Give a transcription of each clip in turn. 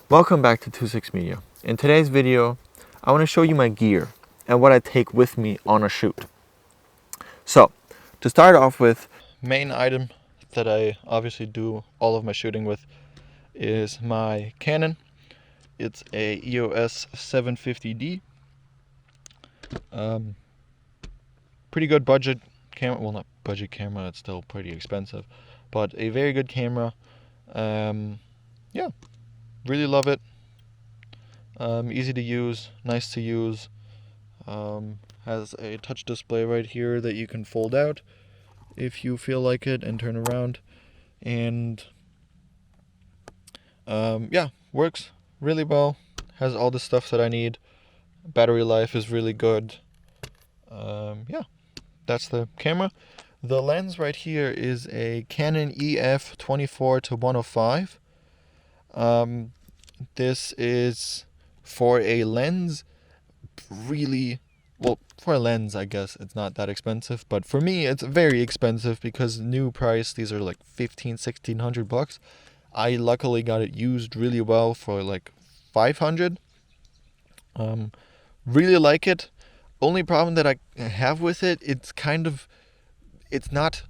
Welcome back to 26 Media. In today's video, I want to show you my gear and what I take with me on a shoot. So, to start off with, main item that I obviously do all of my shooting with is my Canon. It's a EOS 750D. Pretty good budget camera. Well, not budget camera, it's still pretty expensive, but a very good camera. Yeah, really love it. Easy to use, nice to use. Has a touch display right here that you can fold out if you feel like it and turn around. And yeah, works really well. Has all the stuff that I need. Battery life is really good. Yeah, that's the camera. The lens right here is a Canon EF 24-105. This is for a lens, really, well, for a lens, I guess it's not that expensive, but for me, it's very expensive because new price, these are like $1,500-1,600. I luckily got it used really well for like $500. Really like it. Only problem that I have with it, it's not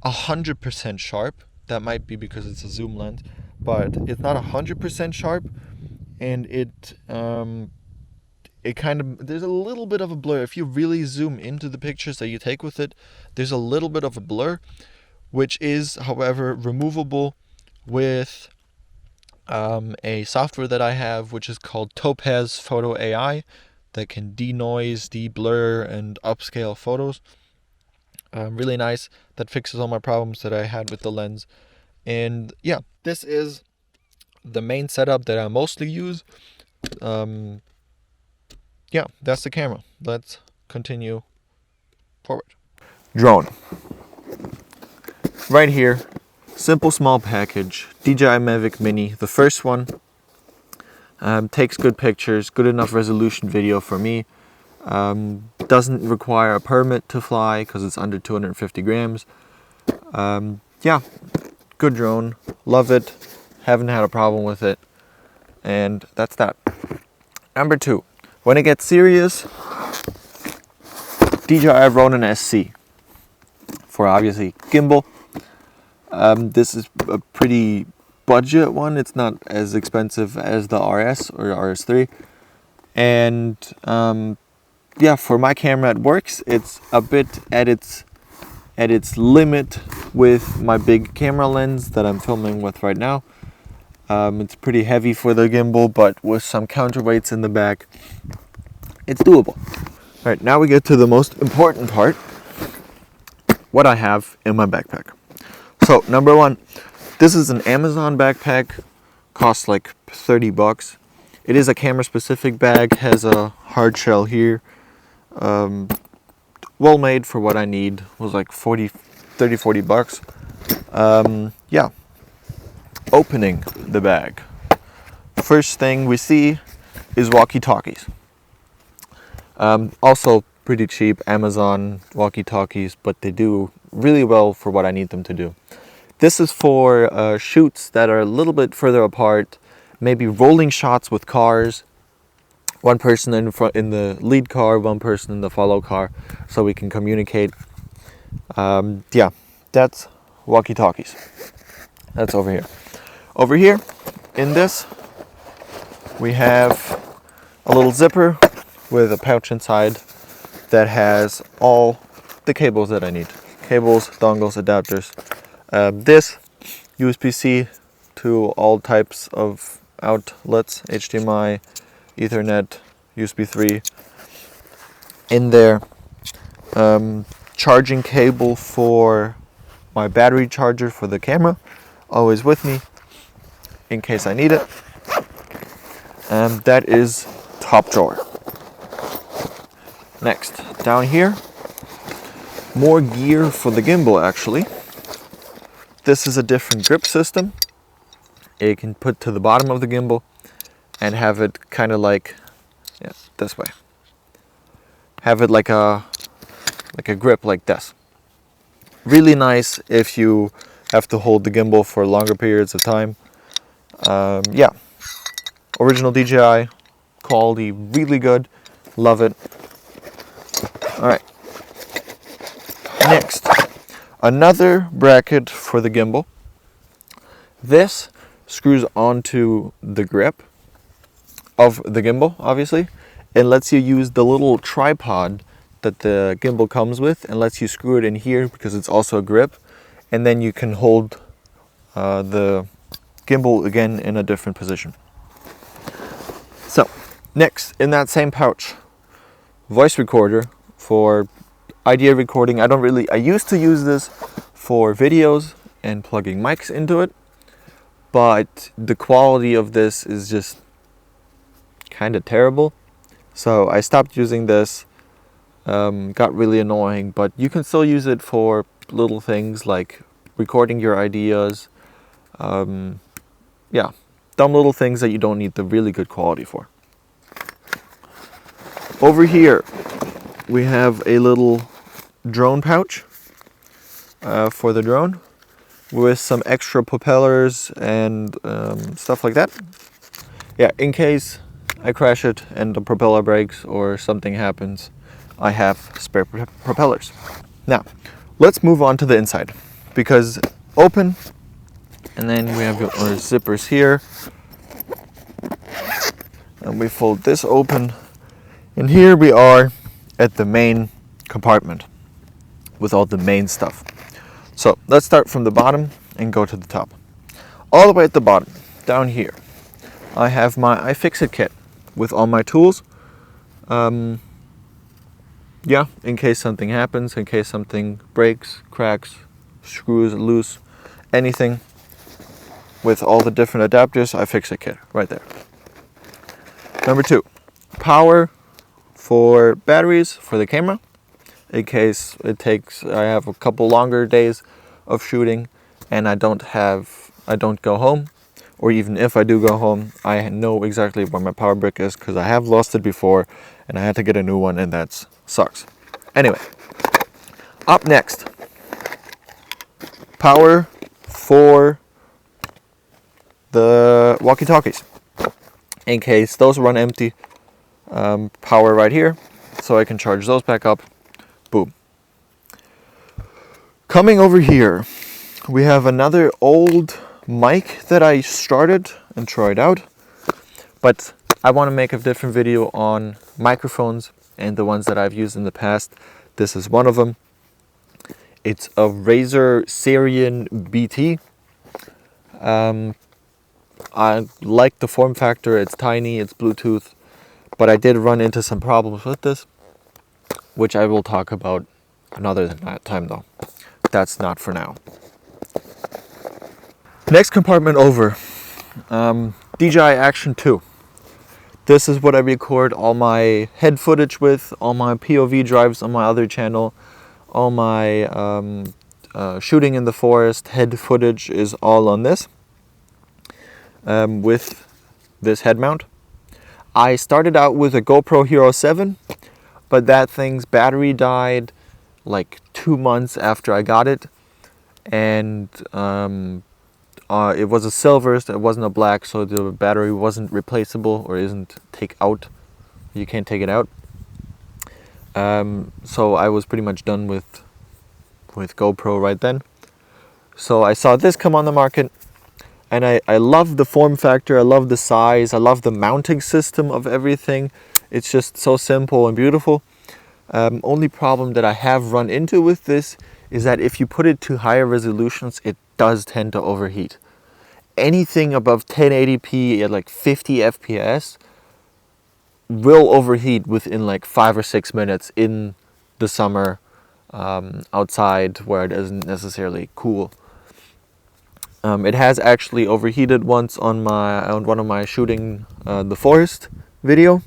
100% sharp. That might be because it's a zoom lens, but it's not 100% sharp, and there's a little bit of a blur. If you really zoom into the pictures that you take with it, there's a little bit of a blur, which is, however, removable with a software that I have, which is called Topaz Photo AI, that can denoise, de-blur, and upscale photos. Really nice. That fixes all my problems that I had with the lens. And yeah, this is the main setup that I mostly use. Yeah, that's the camera. Let's continue forward. Drone. Right here, simple small package, DJI Mavic Mini, the first one. Takes good pictures, good enough resolution video for me. Doesn't require a permit to fly because it's under 250 grams. Yeah, good drone, love it, haven't had a problem with it, and that's that. Number 2, when it gets serious, DJI Ronin SC for obviously gimbal. This is a pretty budget one. It's not as expensive as the RS or RS3, and yeah, for my camera it works. It's a bit at its limit with my big camera lens that I'm filming with right now. It's pretty heavy for the gimbal, but with some counterweights in the back, it's doable. All right, now we get to the most important part, what I have in my backpack. So, number 1, this is an Amazon backpack, costs like $30. It is a camera specific bag, has a hard shell here. Well made for what I need. Was like $40 yeah. Opening the bag, first thing we see is walkie-talkies. Also pretty cheap Amazon walkie-talkies, but they do really well for what I need them to do. This is for shoots that are a little bit further apart, maybe rolling shots with cars. One person in the lead car, one person in the follow car, so we can communicate. Yeah, that's walkie-talkies. That's over here. Over here, in this, we have a little zipper with a pouch inside that has all the cables that I need. Cables, dongles, adapters. This, USB-C to all types of outlets, HDMI, Ethernet, USB 3. In there, charging cable for my battery charger for the camera, always with me in case I need it. And that is top drawer. Next, down here, more gear for the gimbal actually. This is a different grip system. You can put to the bottom of the gimbal and have it kind of like, yeah, this way. Have it like a grip like this. Really nice if you have to hold the gimbal for longer periods of time. Yeah, original DJI quality, really good. Love it. All right. Next, another bracket for the gimbal. This screws onto the grip of the gimbal, obviously, and lets you use the little tripod that the gimbal comes with, and lets you screw it in here because it's also a grip, and then you can hold the gimbal again in a different position. So next, in that same pouch, voice recorder for idea recording. I used to use this for videos and plugging mics into it, but the quality of this is just kind of terrible. So I stopped using this. Got really annoying, but you can still use it for little things like recording your ideas. Yeah, dumb little things that you don't need the really good quality for. Over here, we have a little drone pouch for the drone with some extra propellers and stuff like that. Yeah, in case I crash it and the propeller breaks or something happens, I have spare propellers. Now, let's move on to the inside, because open, and then we have our zippers here, and we fold this open, and here we are at the main compartment with all the main stuff. So let's start from the bottom and go to the top. All the way at the bottom, down here, I have my iFixit kit with all my tools. Yeah, in case something happens, in case something breaks, cracks, screws loose, anything, with all the different adapters, iFixit kit right there. Number 2, power for batteries for the camera, in case I have a couple longer days of shooting and I don't go home, or even if I do go home, I know exactly where my power brick is because I have lost it before and I had to get a new one, and that sucks. Anyway, up next, power for the walkie-talkies. In case those run empty, power right here, so I can charge those back up. Boom. Coming over here, we have another old mic that I started and tried out, but I want to make a different video on microphones and the ones that I've used in the past. This is one of them. It's a Razer Sirion BT. I like the form factor. It's tiny, it's Bluetooth, but I did run into some problems with this, which I will talk about another time though. That's not for now. Next compartment over, DJI Action 2. This is what I record all my head footage with, all my POV drives on my other channel, all my shooting in the forest head footage is all on this, with this head mount. I started out with a GoPro Hero 7, but that thing's battery died like 2 months after I got it, and it was a silver, it wasn't a black, so the battery wasn't replaceable, or isn't take out. You can't take it out. So I was pretty much done with GoPro right then. So I saw this come on the market, and I love the form factor, I love the size, I love the mounting system of everything. It's just so simple and beautiful. Only problem that I have run into with this is that if you put it to higher resolutions, it does tend to overheat. Anything above 1080p at like 50 FPS will overheat within like 5 or 6 minutes in the summer, outside where it isn't necessarily cool. It has actually overheated once on one of my shooting the forest video.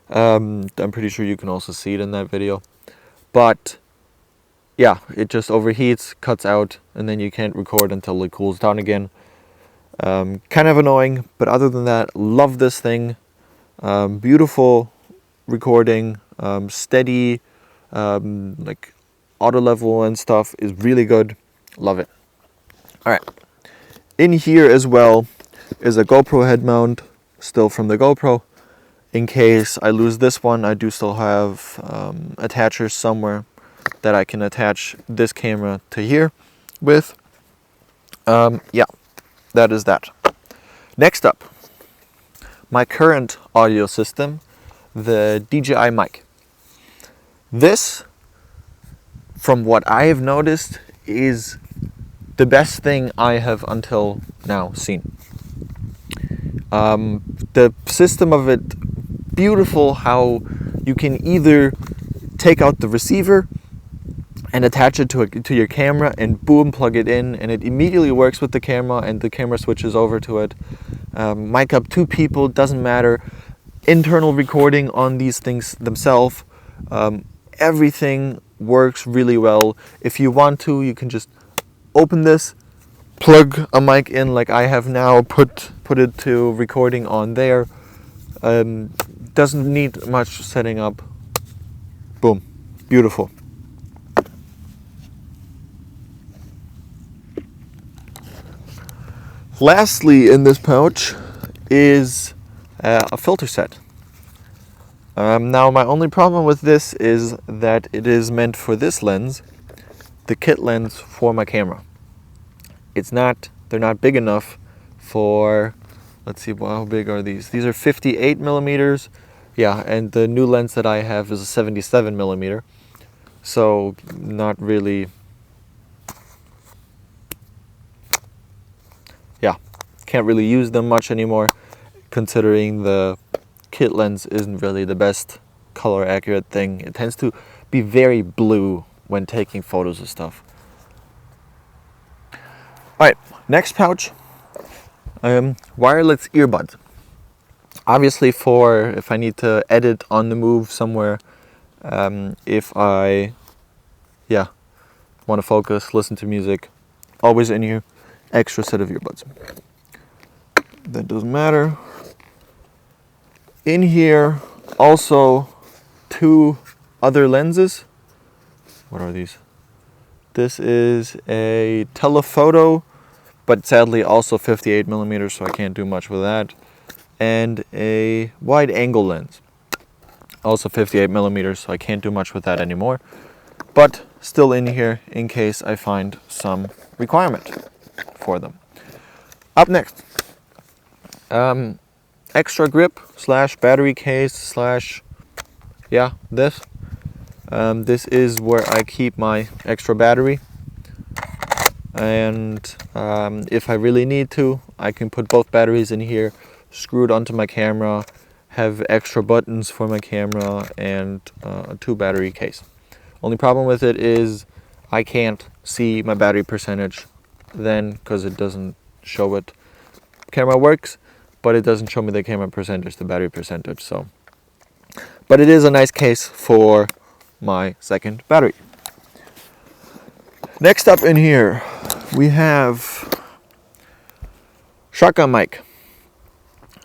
I'm pretty sure you can also see it in that video, but yeah, it just overheats, cuts out, and then you can't record until it cools down again. Kind of annoying, but other than that, love this thing. Beautiful recording, steady, like auto level and stuff is really good. Love it. All right, in here as well, is a GoPro head mount, still from the GoPro. In case I lose this one, I do still have attachers somewhere that I can attach this camera to here with. Yeah, that is that. Next up, my current audio system, the DJI mic. This, from what I have noticed, is the best thing I have until now seen. The system of it, beautiful how you can either take out the receiver and attach it to your camera and boom, plug it in, and it immediately works with the camera and the camera switches over to it. Mic up 2 people, doesn't matter. Internal recording on these things themselves, everything works really well. If you want to, you can just open this, plug a mic in like I have now, put it to recording on there. Doesn't need much setting up. Boom, beautiful. Lastly in this pouch is a filter set. Now my only problem with this is that it is meant for this lens, the kit lens for my camera. They're not big enough for, let's see, how big are these? These are 58 millimeters. Yeah, and the new lens that I have is a 77 millimeter. So not really, yeah, can't really use them much anymore, considering the kit lens isn't really the best color accurate thing. It tends to be very blue when taking photos of stuff. Alright, next pouch, wireless earbuds. Obviously for if I need to edit on the move somewhere, if I want to focus, listen to music, always in here, extra set of earbuds. That doesn't matter. In here also 2 other lenses. What are these? This is a telephoto, but sadly also 58 millimeters, so I can't do much with that. And a wide angle lens, also 58 millimeters, so I can't do much with that anymore. But still in here in case I find some requirement for them. Up next, extra grip / battery case / this. This is where I keep my extra battery, and if I really need to, I can put both batteries in here, screw it onto my camera, have extra buttons for my camera, and a 2 battery case. Only problem with it is I can't see my battery percentage then because it doesn't show it. Camera works, but it doesn't show me the camera percentage, the battery percentage. So, but it is a nice case for my second battery. Next up in here we have shotgun mic.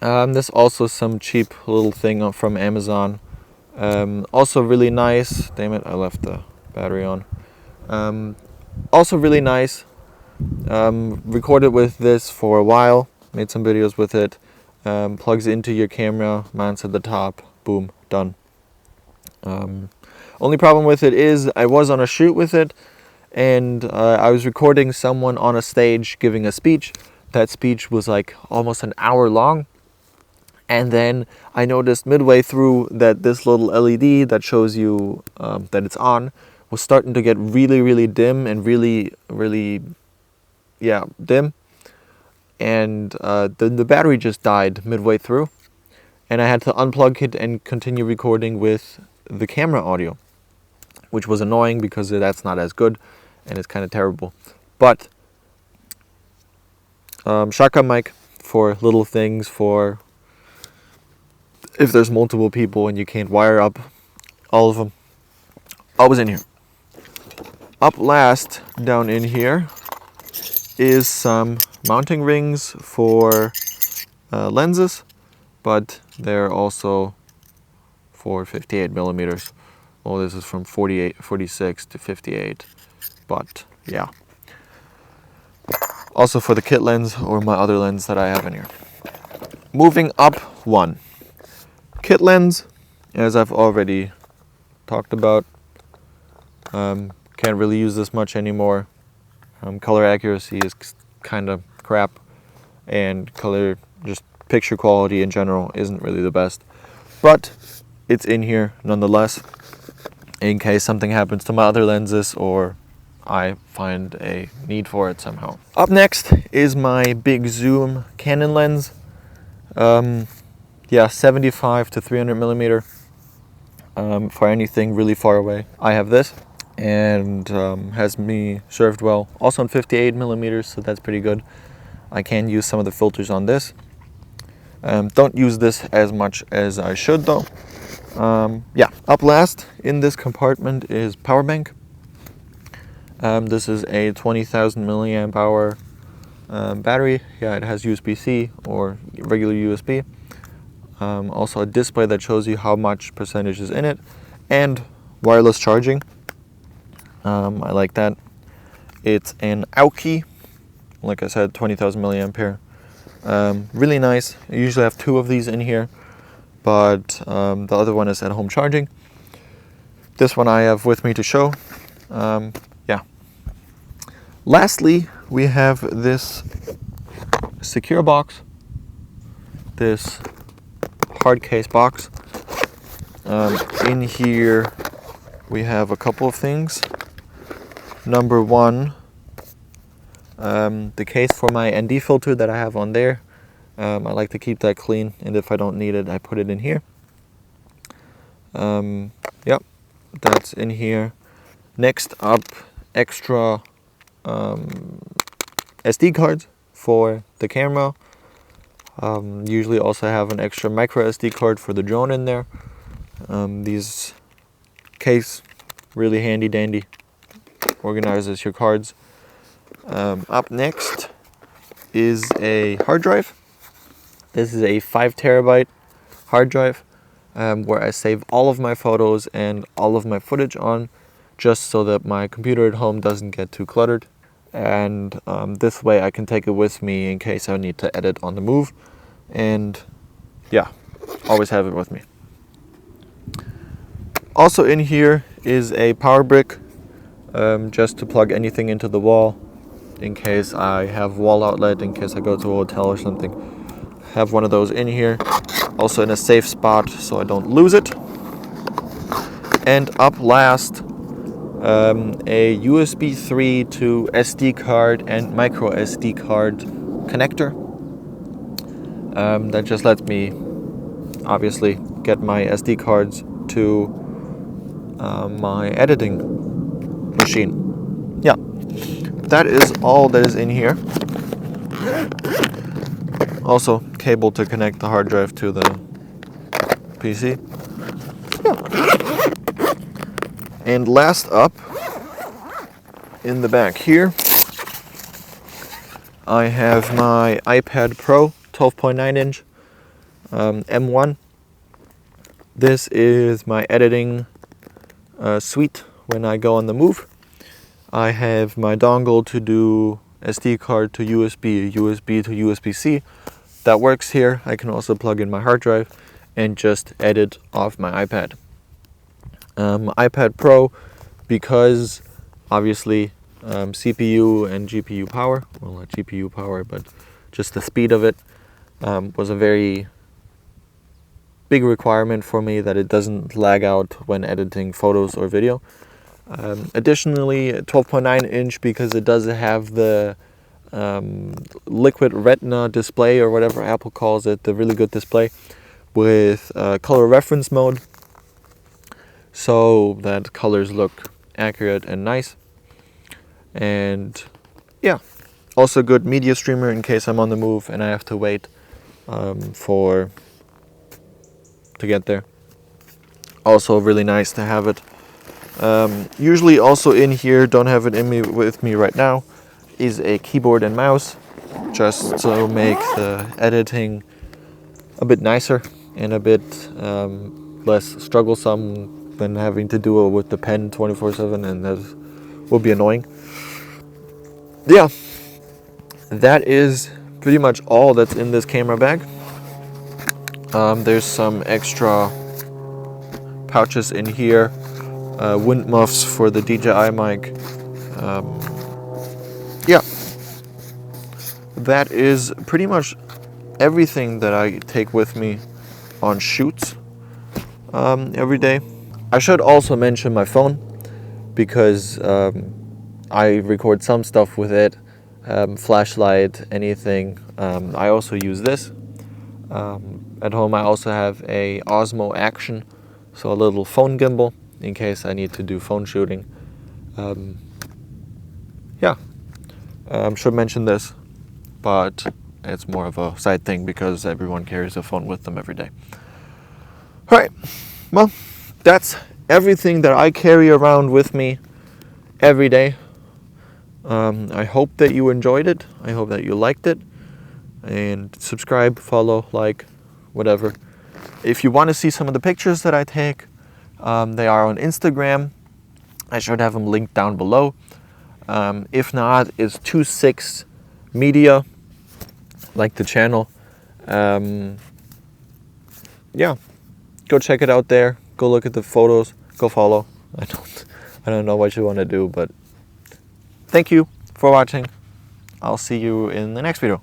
This also some cheap little thing from Amazon. Also really nice. Damn it, I left the battery on. Also really nice. Recorded with this for a while. Made some videos with it. Plugs into your camera, mounts at the top. Boom, done. Only problem with it is I was on a shoot with it, and I was recording someone on a stage giving a speech. That speech was like almost an hour long. And then I noticed midway through that this little LED that shows you that it's on was starting to get really, really dim and really, really, dim. And the battery just died midway through. And I had to unplug it and continue recording with the camera audio, which was annoying because that's not as good and it's kind of terrible. But shotgun mic for little things, for if there's multiple people and you can't wire up all of them, always in here. Up last, down in here, is some mounting rings for lenses, but they're also for 58 millimeters. Well, this is from 46 to 58, but yeah. Also for the kit lens or my other lens that I have in here. Moving up one. Kit lens, as I've already talked about. Can't really use this much anymore. Color accuracy is kind of crap, and color, just picture quality in general, isn't really the best. But it's in here nonetheless, in case something happens to my other lenses or I find a need for it somehow. Up next is my big zoom Canon lens. Yeah, 75 to 300 millimeter. For anything really far away. I have this, and has me served well. Also on 58 millimeters, so that's pretty good. I can use some of the filters on this. Don't use this as much as I should though. Yeah, up last in this compartment is power bank. This is a 20,000 milliamp hour battery. Yeah, it has USB-C or regular USB. Also a display that shows you how much percentage is in it, and wireless charging. I like that. It's an Aoki, like I said, 20,000 milliampere. Really nice. I usually have two of these in here, but the other one is at home charging. This one I have with me to show. Yeah. Lastly, we have this secure box, this hard case box. In here we have a couple of things. Number one, the case for my ND filter that I have on there. I like to keep that clean, and if I don't need it, I put it in here. Yep, that's in here. Next up, extra SD cards for the camera. Usually also have an extra micro SD card for the drone in there. These case, really handy dandy, organizes your cards. Up next is a hard drive. This is a 5 terabyte hard drive where I save all of my photos and all of my footage on, just so that my computer at home doesn't get too cluttered. And this way I can take it with me in case I need to edit on the move. And yeah, always have it with me. Also in here is a power brick, just to plug anything into the wall in case I have wall outlet, in case I go to a hotel or something. Have one of those in here, also in a safe spot so I don't lose it. And up last, a USB 3 to SD card and micro SD card connector. That just lets me obviously get my SD cards to my editing machine. Yeah, that is all that is in here. Also, cable to connect the hard drive to the PC. Yeah. And last up, in the back here, I have my iPad Pro 12.9 inch M1. This is my editing suite when I go on the move. I have my dongle to do SD card to USB, USB to USB-C. That works here. I can also plug in my hard drive and just edit off my iPad. iPad Pro, because obviously CPU and GPU power, well, not GPU power, but just the speed of it was a very big requirement for me, that it doesn't lag out when editing photos or video. Additionally, 12.9 inch because it does have the liquid retina display, or whatever Apple calls it, the really good display with color reference mode, so that colors look accurate and nice. And yeah, also good media streamer in case I'm on the move and I have to wait to get there. Also really nice to have it. Usually also in here, don't have it with me right now, is a keyboard and mouse, just to make the editing a bit nicer and a bit less strugglesome than having to do it with the pen 24/7, and that will be annoying. Yeah, that is pretty much all that's in this camera bag. There's some extra pouches in here, wind muffs for the DJI mic. Yeah, that is pretty much everything that I take with me on shoots every day. I should also mention my phone, because I record some stuff with it, flashlight, anything. I also use this. At home I also have a Osmo Action, so a little phone gimbal in case I need to do phone shooting. Yeah, should mention this, but it's more of a side thing because everyone carries a phone with them every day. Alright, well, that's everything that I carry around with me every day. I hope that you enjoyed it. I hope that you liked it. And subscribe, follow, like, whatever. If you want to see some of the pictures that I take, they are on Instagram. I should have them linked down below. If not, it's 26 Media, like the channel. Yeah, go check it out there. Go look at the photos. Go follow. I don't know what you want to do, but thank you for watching. I'll see you in the next video.